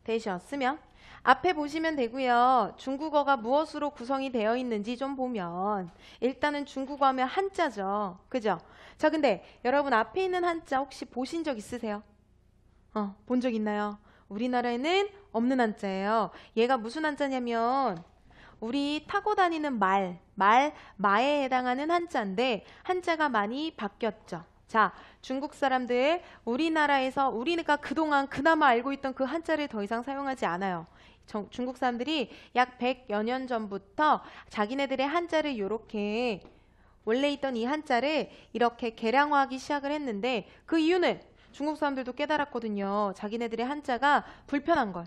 되셨으면 앞에 보시면 되고요. 중국어가 무엇으로 구성이 되어 있는지 좀 보면 일단은 중국어 하면 한자죠. 그죠? 자, 근데 여러분 앞에 있는 한자 혹시 보신 적 있으세요? 본 적 있나요? 우리나라에는 없는 한자예요. 얘가 무슨 한자냐면 우리 타고 다니는 마에 해당하는 한자인데 한자가 많이 바뀌었죠. 자, 중국 사람들 우리가 그동안 그나마 알고 있던 그 한자를 더 이상 사용하지 않아요. 중국 사람들이 약 100여 년 전부터 자기네들의 한자를 요렇게 원래 있던 이 한자를 이렇게 개량화하기 시작을 했는데 그 이유는 중국 사람들도 깨달았거든요. 자기네들의 한자가 불편한 걸.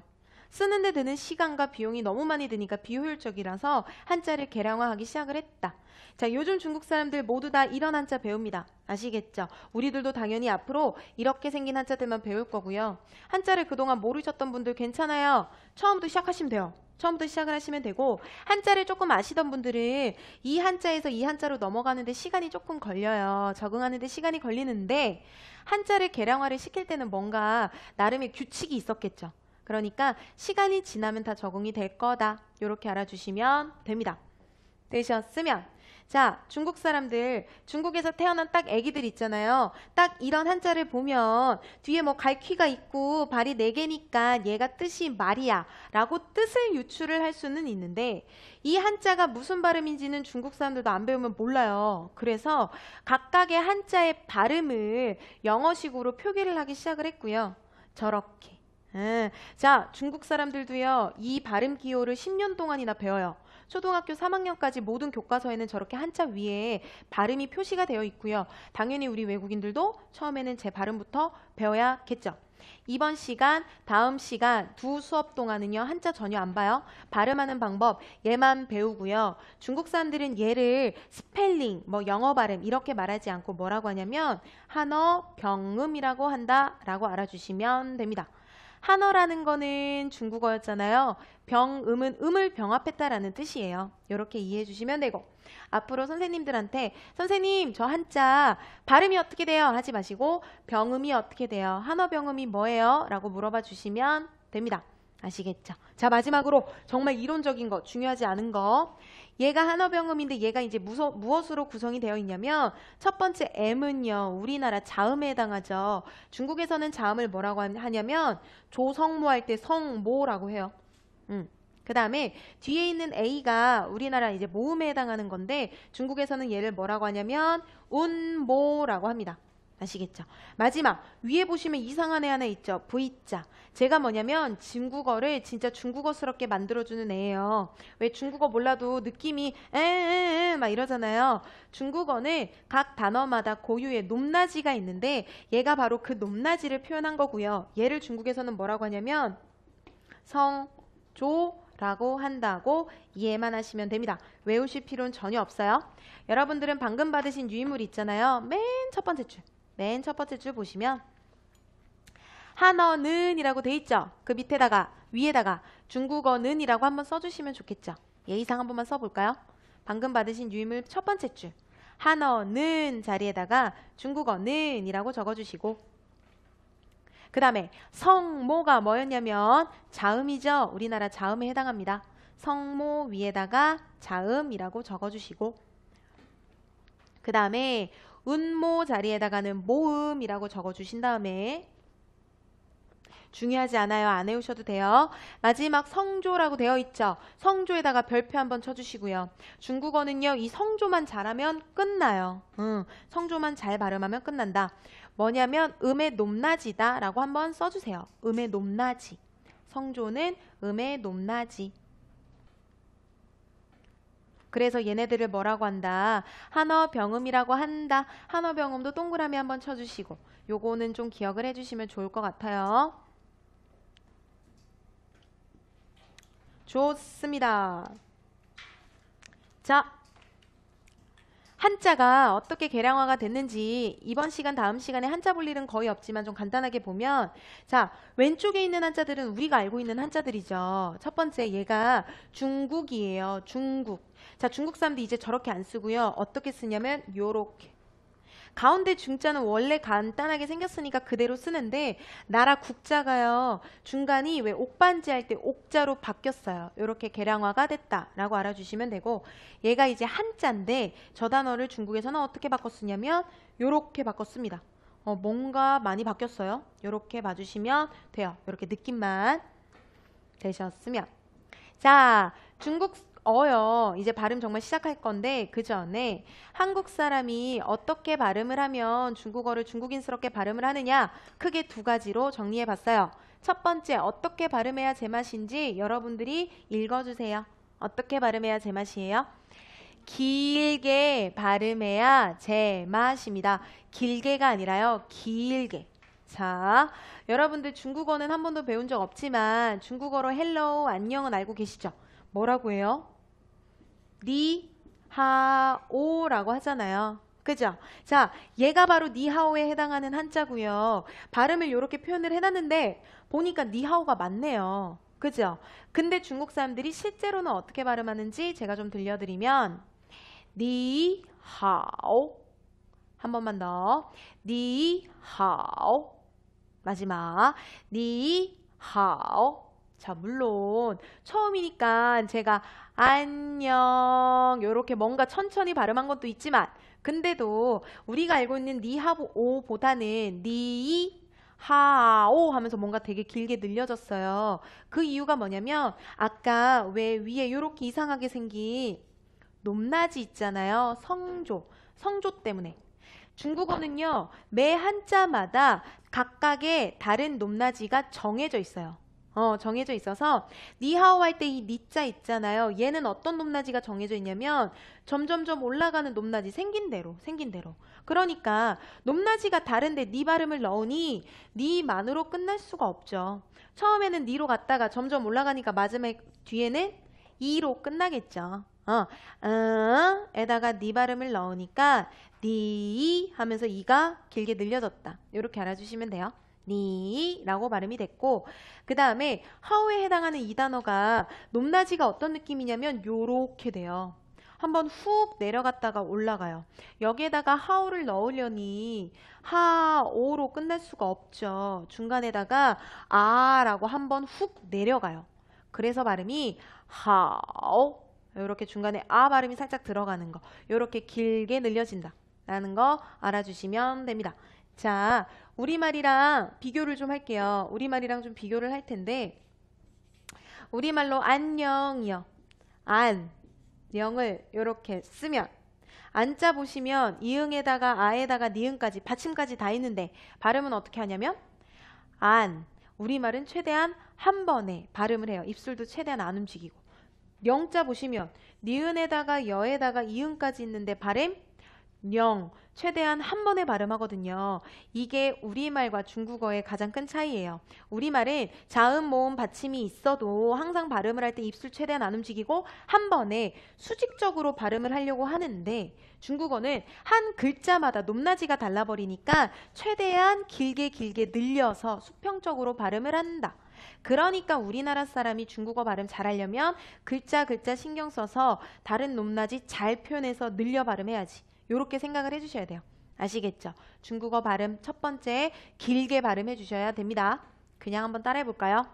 쓰는데 드는 시간과 비용이 너무 많이 드니까 비효율적이라서 한자를 개량화하기 시작을 했다. 자, 요즘 중국 사람들 모두 다 이런 한자 배웁니다. 아시겠죠? 우리들도 당연히 앞으로 이렇게 생긴 한자들만 배울 거고요. 한자를 그동안 모르셨던 분들 괜찮아요. 처음부터 시작하시면 돼요. 처음부터 시작을 하시면 되고 한자를 조금 아시던 분들은 이 한자에서 이 한자로 넘어가는데 시간이 조금 걸려요. 적응하는데 시간이 걸리는데 한자를 개량화를 시킬 때는 뭔가 나름의 규칙이 있었겠죠. 그러니까 시간이 지나면 다 적응이 될 거다. 이렇게 알아주시면 됩니다. 되셨으면 자, 중국 사람들 중국에서 태어난 딱 애기들 있잖아요. 딱 이런 한자를 보면 뒤에 뭐 갈퀴가 있고 발이 4개니까 얘가 뜻이 말이야 라고 뜻을 유추를 할 수는 있는데 이 한자가 무슨 발음인지는 중국 사람들도 안 배우면 몰라요. 그래서 각각의 한자의 발음을 영어식으로 표기를 하기 시작을 했고요. 저렇게 자, 중국 사람들도요, 이 발음 기호를 10년 동안이나 배워요. 초등학교 3학년까지 모든 교과서에는 저렇게 한자 위에 발음이 표시가 되어 있고요. 당연히 우리 외국인들도 처음에는 제 발음부터 배워야겠죠. 이번 시간, 다음 시간 두 수업 동안은요, 한자 전혀 안 봐요. 발음하는 방법, 얘만 배우고요. 중국 사람들은 얘를 스펠링, 뭐 영어 발음 이렇게 말하지 않고 뭐라고 하냐면 한어 병음이라고 한다라고 알아주시면 됩니다. 한어라는 거는 중국어였잖아요. 병음은 음을 병합했다라는 뜻이에요. 이렇게 이해해 주시면 되고 앞으로 선생님들한테 선생님 저 한자 발음이 어떻게 돼요? 하지 마시고 병음이 어떻게 돼요? 한어 병음이 뭐예요? 라고 물어봐 주시면 됩니다. 아시겠죠? 자, 마지막으로 정말 이론적인 거, 중요하지 않은 거. 얘가 한어병음인데 얘가 이제 무엇으로 구성이 되어 있냐면 첫 번째 M은요. 우리나라 자음에 해당하죠. 중국에서는 자음을 뭐라고 하냐면 조성모 할 때 성모라고 해요. 그 다음에 뒤에 있는 A가 우리나라 이제 모음에 해당하는 건데 중국에서는 얘를 뭐라고 하냐면 운모라고 합니다. 아시겠죠? 마지막 위에 보시면 이상한 애 하나 있죠. V자. 제가 뭐냐면 중국어를 진짜 중국어스럽게 만들어주는 애예요. 왜 중국어 몰라도 느낌이 에에에 막 이러잖아요. 중국어는 각 단어마다 고유의 높낮이가 있는데 얘가 바로 그 높낮이를 표현한 거고요. 얘를 중국에서는 뭐라고 하냐면 성조라고 한다고 이해만 하시면 됩니다. 외우실 필요는 전혀 없어요. 여러분들은 방금 받으신 유인물 있잖아요. 맨 첫 번째 줄. 맨 첫 번째 줄 보시면 한어는 이라고 돼 있죠. 그 밑에다가 위에다가 중국어는 이라고 한번 써주시면 좋겠죠. 예의상 한 번만 써볼까요? 방금 받으신 유인물 첫 번째 줄 한어는 자리에다가 중국어는 이라고 적어주시고 그 다음에 성모가 뭐였냐면 자음이죠. 우리나라 자음에 해당합니다. 성모 위에다가 자음이라고 적어주시고 그 다음에 운모 자리에다가는 모음이라고 적어주신 다음에 중요하지 않아요. 안 외우셔도 돼요. 마지막 성조라고 되어 있죠. 성조에다가 별표 한번 쳐주시고요. 중국어는요. 이 성조만 잘하면 끝나요. 성조만 잘 발음하면 끝난다. 뭐냐면 음의 높낮이다 라고 한번 써주세요. 음의 높낮이. 성조는 음의 높낮이. 그래서 얘네들을 뭐라고 한다? 한어병음이라고 한다. 한어병음도 동그라미 한번 쳐주시고 요거는 좀 기억을 해주시면 좋을 것 같아요. 좋습니다. 자, 한자가 어떻게 개량화가 됐는지 이번 시간 다음 시간에 한자 볼 일은 거의 없지만 좀 간단하게 보면 자, 왼쪽에 있는 한자들은 우리가 알고 있는 한자들이죠. 첫 번째 얘가 중국이에요. 중국. 자, 중국 사람들 이제 저렇게 안 쓰고요. 어떻게 쓰냐면 요렇게. 가운데 중자는 원래 간단하게 생겼으니까 그대로 쓰는데 나라 국자가요. 중간이 왜 옥반지 할 때 옥자로 바뀌었어요. 이렇게 계량화가 됐다라고 알아주시면 되고 얘가 이제 한자인데 저 단어를 중국에서는 어떻게 바꿨으냐면 이렇게 바꿨습니다. 뭔가 많이 바뀌었어요. 이렇게 봐주시면 돼요. 이렇게 느낌만 되셨으면. 자, 중국어요. 이제 발음 정말 시작할 건데 그 전에 한국 사람이 어떻게 발음을 하면 중국어를 중국인스럽게 발음을 하느냐 크게 두 가지로 정리해 봤어요. 첫 번째, 어떻게 발음해야 제맛인지 여러분들이 읽어주세요. 어떻게 발음해야 제맛이에요? 길게 발음해야 제맛입니다. 길게가 아니라요. 길게. 자, 여러분들 중국어는 한 번도 배운 적 없지만 중국어로 헬로우, 안녕은 알고 계시죠? 뭐라고 해요? 니하오라고 하잖아요. 그죠? 자, 얘가 바로 니하오에 해당하는 한자고요. 발음을 이렇게 표현을 해놨는데 보니까 니하오가 맞네요. 그죠? 근데 중국 사람들이 실제로는 어떻게 발음하는지 제가 좀 들려드리면 니하오 한 번만 더 니하오 마지막 니하오. 자, 물론 처음이니까 제가 안녕 요렇게 뭔가 천천히 발음한 것도 있지만 근데도 우리가 알고 있는 니하오보다는 니하오 하면서 뭔가 되게 길게 늘려졌어요. 그 이유가 뭐냐면 아까 왜 위에 요렇게 이상하게 생긴 높낮이 있잖아요. 성조 때문에. 중국어는요, 매 한자마다 각각의 다른 높낮이가 정해져 있어요. 정해져 있어서 니하오 할 때 이 니자 있잖아요. 얘는 어떤 높낮이가 정해져 있냐면 점점점 올라가는 높낮이 생긴 대로. 그러니까 높낮이가 다른데 니 발음을 넣으니 니만으로 끝날 수가 없죠. 처음에는 니로 갔다가 점점 올라가니까 마지막 뒤에는 이로 끝나겠죠. 에다가 니 발음을 넣으니까 니 하면서 이가 길게 늘려졌다. 이렇게 알아주시면 돼요. 니라고 발음이 됐고 그 다음에 하오에 해당하는 이 단어가 높낮이가 어떤 느낌이냐면 요렇게 돼요. 한번 훅 내려갔다가 올라가요. 여기에다가 하오를 넣으려니 하오로 끝날 수가 없죠. 중간에다가 아라고 한번 훅 내려가요. 그래서 발음이 하오 이렇게 중간에 아 발음이 살짝 들어가는 거 이렇게 길게 늘려진다 라는 거 알아주시면 됩니다. 자, 우리말이랑 비교를 좀 할게요. 우리말이랑 좀 비교를 할 텐데 우리말로 안녕이요. 안녕을 이렇게 쓰면 안자 보시면 이응에다가 아에다가 니은까지 받침까지 다 있는데 발음은 어떻게 하냐면 안. 우리말은 최대한 한 번에 발음을 해요. 입술도 최대한 안 움직이고. 영자 보시면 니은에다가 여에다가 이응까지 있는데 발음 영. 최대한 한 번에 발음하거든요. 이게 우리말과 중국어의 가장 큰 차이예요. 우리말은 자음, 모음, 받침이 있어도 항상 발음을 할 때 입술 최대한 안 움직이고 한 번에 수직적으로 발음을 하려고 하는데 중국어는 한 글자마다 높낮이가 달라버리니까 최대한 길게 늘려서 수평적으로 발음을 한다. 그러니까 우리나라 사람이 중국어 발음 잘하려면 글자 신경 써서 다른 높낮이 잘 표현해서 늘려 발음해야지. 요렇게 생각을 해주셔야 돼요. 아시겠죠? 중국어 발음 첫 번째 길게 발음해 주셔야 됩니다. 그냥 한번 따라해 볼까요?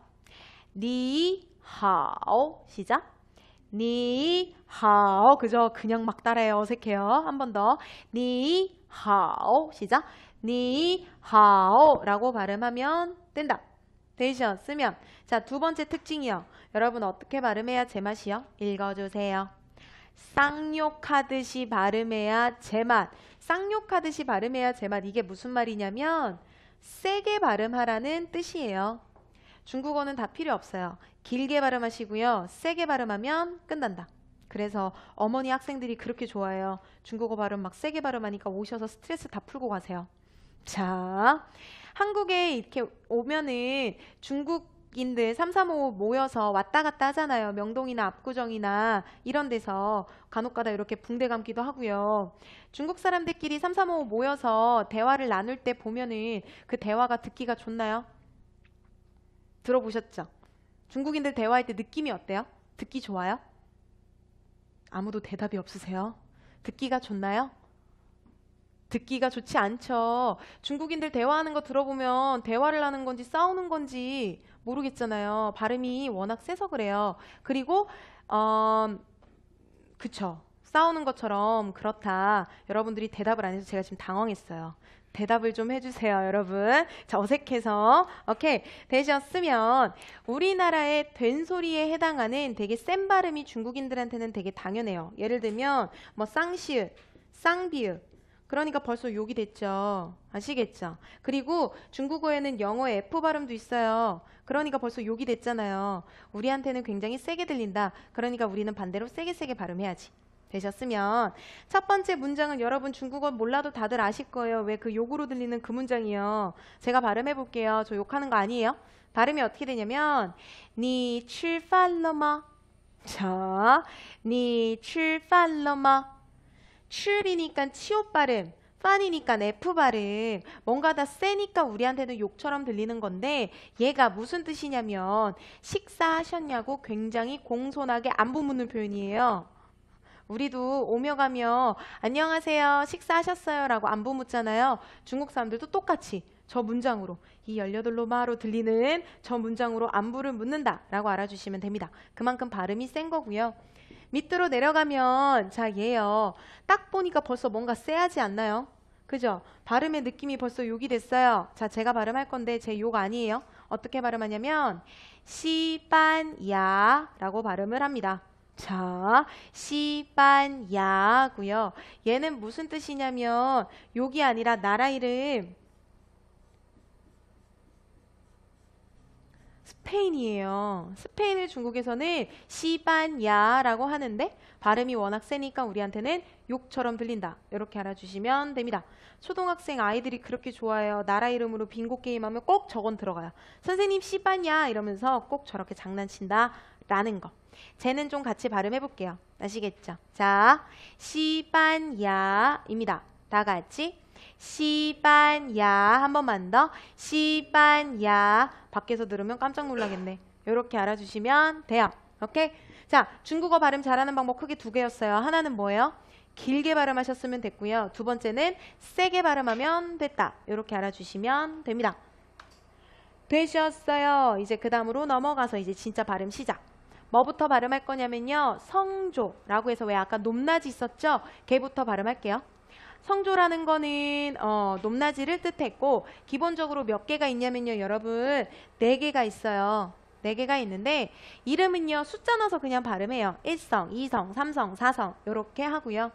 니하오 시작. 니하오 그죠? 그냥 막 따라해요. 어색해요. 한 번 더. 니하오 시작. 니하오 라고 발음하면 된다. 되셨으면 자, 두 번째 특징이요. 여러분 어떻게 발음해야 제맛이요? 읽어주세요. 쌍욕하듯이 발음해야 제맛. 쌍욕하듯이 발음해야 제맛. 이게 무슨 말이냐면 세게 발음하라는 뜻이에요. 중국어는 다 필요 없어요. 길게 발음하시고요. 세게 발음하면 끝난다. 그래서 어머니 학생들이 그렇게 좋아해요. 중국어 발음 막 세게 발음하니까 오셔서 스트레스 다 풀고 가세요. 자, 한국에 이렇게 오면은 중국인들 335 모여서 왔다 갔다 하잖아요. 명동이나 압구정이나 이런 데서 간혹가다 이렇게 붕대 감기도 하고요. 중국 사람들끼리 335 모여서 대화를 나눌 때 보면은 그 대화가 듣기가 좋나요? 들어보셨죠? 중국인들 대화할 때 느낌이 어때요? 듣기 좋아요? 아무도 대답이 없으세요? 듣기가 좋나요? 듣기가 좋지 않죠. 중국인들 대화하는 거 들어보면 대화를 하는 건지 싸우는 건지 모르겠잖아요. 발음이 워낙 세서 그래요. 그리고 그쵸. 싸우는 것처럼 그렇다. 여러분들이 대답을 안 해서 제가 지금 당황했어요. 대답을 좀 해주세요, 여러분. 자, 어색해서. 오케이. 되셨으면 우리나라의 된소리에 해당하는 되게 센 발음이 중국인들한테는 되게 당연해요. 예를 들면 뭐 쌍시읒, 쌍비읒. 그러니까 벌써 욕이 됐죠. 아시겠죠? 그리고 중국어에는 영어의 F 발음도 있어요. 그러니까 벌써 욕이 됐잖아요. 우리한테는 굉장히 세게 들린다. 그러니까 우리는 반대로 세게 발음해야지. 되셨으면 첫 번째 문장은 여러분 중국어 몰라도 다들 아실 거예요. 왜 그 욕으로 들리는 그 문장이요. 제가 발음해 볼게요. 저 욕하는 거 아니에요. 발음이 어떻게 되냐면 니吃饭了吗? 자, 니吃饭了吗? 吃이니까 치옷 발음, 판이니까 F 발음. 뭔가 다 세니까 우리한테는 욕처럼 들리는 건데 얘가 무슨 뜻이냐면 식사하셨냐고 굉장히 공손하게 안부 묻는 표현이에요. 우리도 오며 가며 안녕하세요, 식사하셨어요? 라고 안부 묻잖아요. 중국 사람들도 똑같이 저 문장으로 이 18로마로 들리는 저 문장으로 안부를 묻는다 라고 알아주시면 됩니다. 그만큼 발음이 센 거고요. 밑으로 내려가면 자 얘요. 딱 보니까 벌써 뭔가 세하지 않나요? 그죠? 발음의 느낌이 벌써 욕이 됐어요. 자 제가 발음할 건데 제 욕 아니에요. 어떻게 발음하냐면 시반야 라고 발음을 합니다. 자, 시반야고요. 얘는 무슨 뜻이냐면 욕이 아니라 나라 이름 스페인이에요. 스페인을 중국에서는 시반야라고 하는데 발음이 워낙 세니까 우리한테는 욕처럼 들린다. 이렇게 알아주시면 됩니다. 초등학생 아이들이 그렇게 좋아해요. 나라 이름으로 빙고 게임하면 꼭 저건 들어가요. 선생님 시반야 이러면서 꼭 저렇게 장난친다 라는 거. 쟤는 좀 같이 발음해 볼게요. 아시겠죠? 자, 시반야입니다. 다 같이 시반야. 한 번만 더. 시반야. 밖에서 들으면 깜짝 놀라겠네. 이렇게 알아주시면 돼요. 오케이? 자, 중국어 발음 잘하는 방법 크게 두 개였어요. 하나는 뭐예요? 길게 발음하셨으면 됐고요. 두 번째는 세게 발음하면 됐다. 이렇게 알아주시면 됩니다. 되셨어요. 이제 그 다음으로 넘어가서 이제 진짜 발음 시작. 뭐부터 발음할 거냐면요. 성조라고 해서 왜 아까 높낮이 있었죠? 걔부터 발음할게요. 성조라는 거는 높낮이를 뜻했고 기본적으로 몇 개가 있냐면요. 여러분 4개가 있어요. 4개가 있는데 이름은요. 숫자 넣어서 그냥 발음해요. 1성, 2성, 3성, 4성 이렇게 하고요.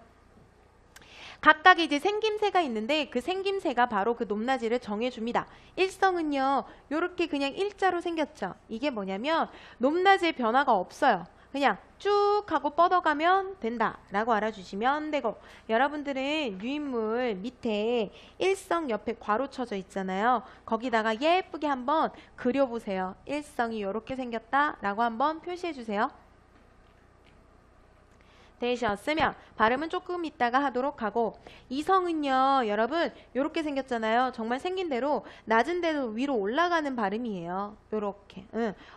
각각 이제 생김새가 있는데 그 생김새가 바로 그 높낮이를 정해줍니다. 일성은요. 요렇게 그냥 일자로 생겼죠. 이게 뭐냐면 높낮이의 변화가 없어요. 그냥 쭉 하고 뻗어가면 된다 라고 알아주시면 되고 여러분들은 유인물 밑에 일성 옆에 괄호 쳐져 있잖아요. 거기다가 예쁘게 한번 그려보세요. 일성이 요렇게 생겼다 라고 한번 표시해 주세요. 되셨으면 발음은 조금 이따가 하도록 하고 이성은요 여러분 요렇게 생겼잖아요. 정말 생긴 대로 낮은 데로 위로 올라가는 발음이에요. 요렇게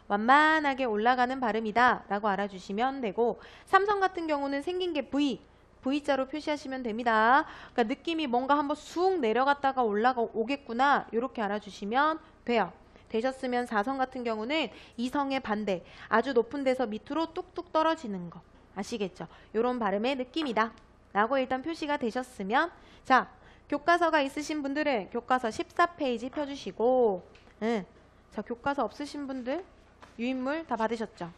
완만하게 올라가는 발음이다 라고 알아주시면 되고 삼성 같은 경우는 생긴 게 V V자로 표시하시면 됩니다. 그러니까 느낌이 뭔가 한번 쑥 내려갔다가 오겠구나 요렇게 알아주시면 돼요. 되셨으면 사성 같은 경우는 이성의 반대 아주 높은 데서 밑으로 뚝뚝 떨어지는 거 아시겠죠? 요런 발음의 느낌이다 라고 일단 표시가 되셨으면 자 교과서가 있으신 분들은 교과서 14페이지 펴주시고 자 교과서 없으신 분들 유인물 다 받으셨죠?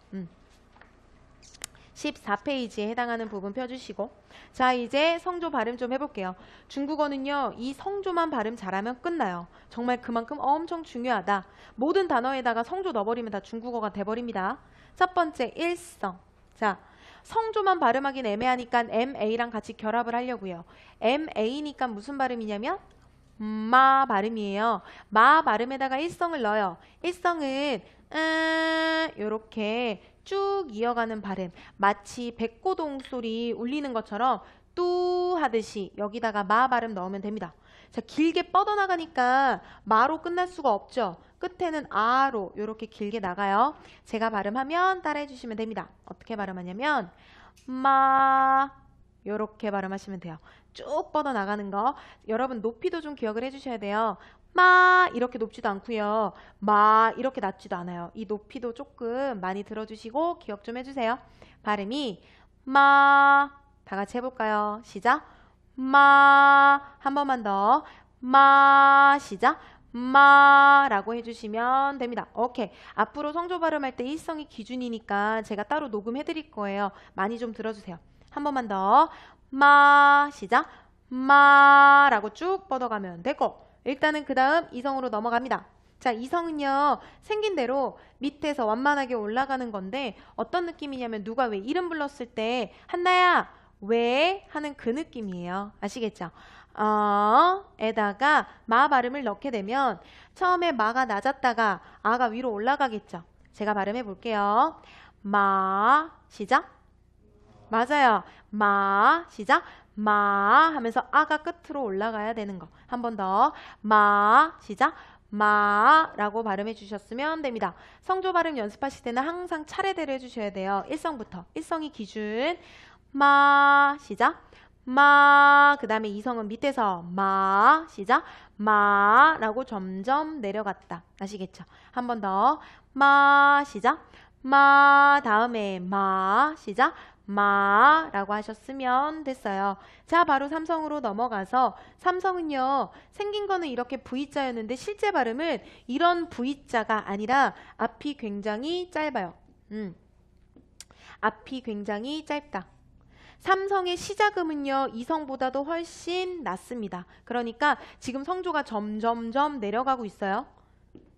14페이지에 해당하는 부분 펴주시고 자 이제 성조 발음 좀 해볼게요. 중국어는요 이 성조만 발음 잘하면 끝나요. 정말 그만큼 엄청 중요하다. 모든 단어에다가 성조 넣어버리면 다 중국어가 돼버립니다. 첫 번째 일성. 자 성조만 발음하긴 애매하니까 MA랑 같이 결합을 하려고요. MA니까 무슨 발음이냐면 마 발음이에요. 마 발음에다가 일성을 넣어요. 일성은 요렇게 쭉 이어가는 발음. 마치 백고동 소리 울리는 것처럼 뚜 하듯이 여기다가 마 발음 넣으면 됩니다. 자, 길게 뻗어나가니까 마로 끝날 수가 없죠. 끝에는 아로 이렇게 길게 나가요. 제가 발음하면 따라해 주시면 됩니다. 어떻게 발음하냐면 마, 요렇게 발음하시면 돼요. 쭉 뻗어 나가는 거. 여러분 높이도 좀 기억을 해주셔야 돼요. 마 이렇게 높지도 않고요. 마 이렇게 낮지도 않아요. 이 높이도 조금 많이 들어주시고 기억 좀 해주세요. 발음이 마. 다 같이 해볼까요? 시작. 마. 한 번만 더. 마. 시작. 마라고 해주시면 됩니다. 오케이. 앞으로 성조 발음할 때 일성이 기준이니까 제가 따로 녹음해 드릴 거예요. 많이 좀 들어주세요. 한 번만 더. 마. 시작. 마라고 쭉 뻗어가면 되고, 일단은 그 다음 이성으로 넘어갑니다. 자, 이성은요, 생긴 대로 밑에서 완만하게 올라가는 건데 어떤 느낌이냐면 누가 왜 이름 불렀을 때 한나야 왜 하는 그 느낌이에요. 아시겠죠? 에다가 마 발음을 넣게 되면 처음에 마가 낮았다가 아가 위로 올라가겠죠. 제가 발음해 볼게요. 마. 시작. 맞아요. 마. 시작. 마 하면서 아가 끝으로 올라가야 되는 거. 한 번 더. 마. 시작. 마라고 발음해 주셨으면 됩니다. 성조 발음 연습하실 때는 항상 차례대로 해주셔야 돼요. 일성부터. 일성이 기준. 마. 시작. 마. 그 다음에 이성은 밑에서 마. 시작. 마라고 점점 내려갔다. 아시겠죠? 한 번 더. 마. 시작. 마. 다음에 마. 시작. 마라고 하셨으면 됐어요. 자, 바로 삼성으로 넘어가서 삼성은요, 생긴 거는 이렇게 V자였는데 실제 발음은 이런 V자가 아니라 앞이 굉장히 짧아요. 앞이 굉장히 짧다. 삼성의 시작음은요, 이성보다도 훨씬 낮습니다. 그러니까 지금 성조가 점점점 내려가고 있어요.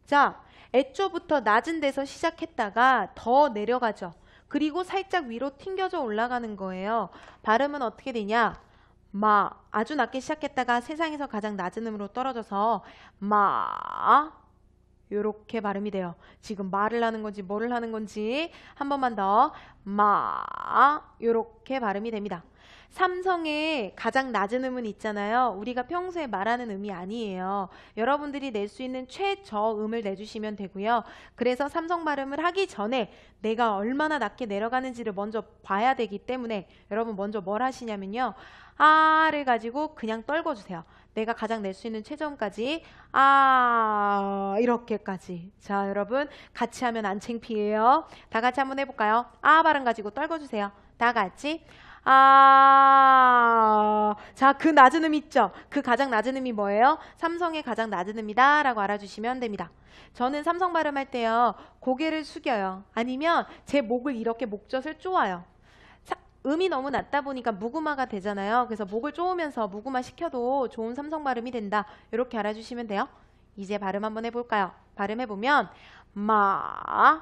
자, 애초부터 낮은 데서 시작했다가 더 내려가죠. 그리고 살짝 위로 튕겨져 올라가는 거예요. 발음은 어떻게 되냐? 마. 아주 낮게 시작했다가 세상에서 가장 낮은 음으로 떨어져서 마. 요렇게 발음이 돼요. 지금 말을 하는 건지 뭐를 하는 건지 한 번만 더. 마. 요렇게 발음이 됩니다. 삼성의 가장 낮은 음은 있잖아요. 우리가 평소에 말하는 음이 아니에요. 여러분들이 낼 수 있는 최저음을 내주시면 되고요. 그래서 삼성 발음을 하기 전에 내가 얼마나 낮게 내려가는지를 먼저 봐야 되기 때문에 여러분 먼저 뭘 하시냐면요. 아를 가지고 그냥 떨궈주세요. 내가 가장 낼 수 있는 최저음까지 아 이렇게까지. 자, 여러분 같이 하면 안 창피해요. 다 같이 한번 해볼까요? 아 발음 가지고 떨궈주세요. 다 같이 자, 그 낮은 음 있죠? 그 가장 낮은 음이 뭐예요? 삼성의 가장 낮은 음이다 라고 알아주시면 됩니다. 저는 삼성 발음할 때요, 고개를 숙여요. 아니면 제 목을 이렇게 목젖을 쪼아요. 음이 너무 낮다 보니까 무구마가 되잖아요. 그래서 목을 쪼으면서 무구마 시켜도 좋은 삼성 발음이 된다. 이렇게 알아주시면 돼요. 이제 발음 한번 해볼까요? 발음해보면 마.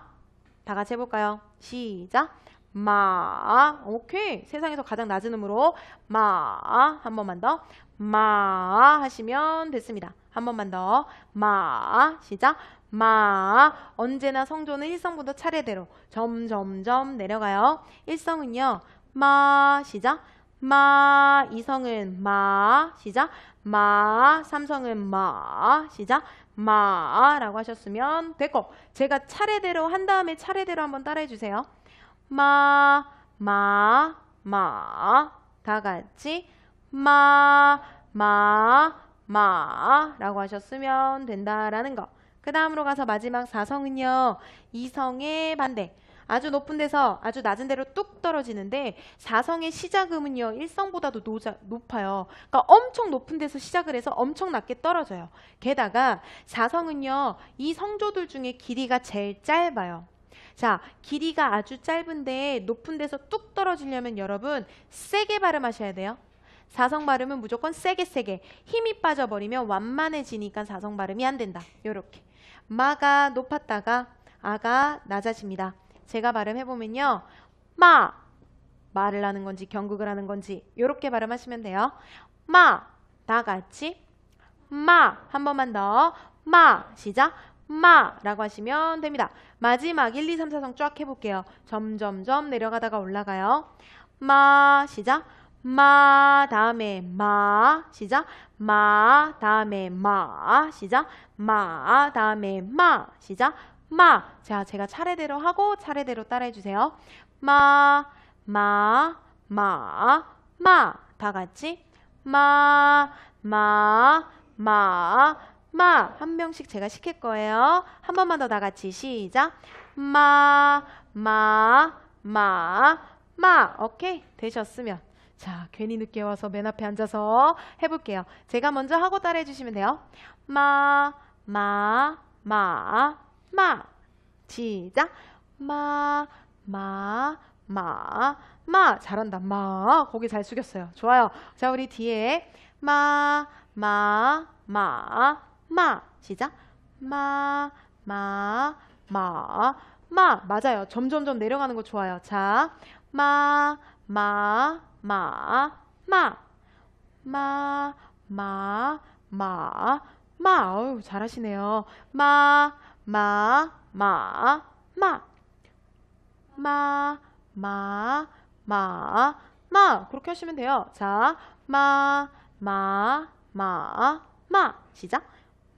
다 같이 해볼까요? 시작. 마. 오케이. 세상에서 가장 낮은 음으로 마. 한 번만 더. 마 하시면 됐습니다. 한 번만 더. 마. 시작. 마. 언제나 성조는 일성부터 차례대로 점점점 내려가요. 일성은요. 마. 시작. 마. 이성은 마. 시작. 마. 삼성은 마. 시작. 마라고 하셨으면 됐고, 제가 차례대로 한 다음에 차례대로 한번 따라해 주세요. 마. 마. 마. 다 같이 마. 마. 마 라고 하셨으면 된다라는 거. 그 다음으로 가서 마지막 사성은요, 이성의 반대. 아주 높은 데서 아주 낮은 데로 뚝 떨어지는데 사성의 시작음은요, 일성보다도 높아요. 그러니까 엄청 높은 데서 시작을 해서 엄청 낮게 떨어져요. 게다가 사성은요, 이 성조들 중에 길이가 제일 짧아요. 자, 길이가 아주 짧은데 높은 데서 뚝 떨어지려면 여러분 세게 발음하셔야 돼요. 사성 발음은 무조건 세게 힘이 빠져버리면 완만해지니까 사성 발음이 안 된다. 요렇게 마가 높았다가 아가 낮아집니다. 제가 발음해보면요, 마. 말을 하는 건지 경극을 하는 건지 요렇게 발음하시면 돼요. 마. 다 같이 마. 한 번만 더. 마. 시작. 마 라고 하시면 됩니다. 마지막 1, 2, 3, 4성 쫙 해볼게요. 점점점 내려가다가 올라가요. 마. 시작. 마. 다음에 마. 시작. 마. 다음에 마. 시작. 마. 다음에 마. 시작. 마. 자, 제가 차례대로 하고 차례대로 따라해 주세요. 마. 마. 마. 마. 다 같이. 마, 마, 마, 마. 한 명씩 제가 시킬 거예요. 한 번만 더 다 같이 시작. 마, 마, 마, 마. 오케이. 되셨으면. 자, 괜히 늦게 와서 맨 앞에 앉아서 해볼게요. 제가 먼저 하고 따라해 주시면 돼요. 마, 마, 마, 마. 시작. 마, 마, 마, 마. 잘한다. 마. 고개 잘 숙였어요. 좋아요. 자, 우리 뒤에 마, 마, 마, 마. 시작. 마, 마, 마, 마. 맞아요. 점점점 내려가는 거 좋아요. 자, 마, 마, 마, 마. 마, 마, 마, 마. 어우, 잘하시네요. 마, 마, 마, 마. 마, 마, 마, 마. 그렇게 하시면 돼요. 자, 마, 마, 마, 마. 시작.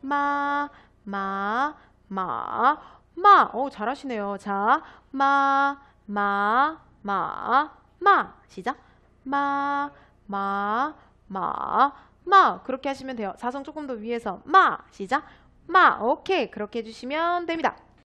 마, 마, 마, 마. 오, 잘하시네요. 자, 마, 마, 마, 마. 시작. 마, 마, 마, 마. 그렇게 하시면 돼요. 사성 조금 더 위에서 마. 시작. 마. 오케이. 그렇게 해주시면 됩니다.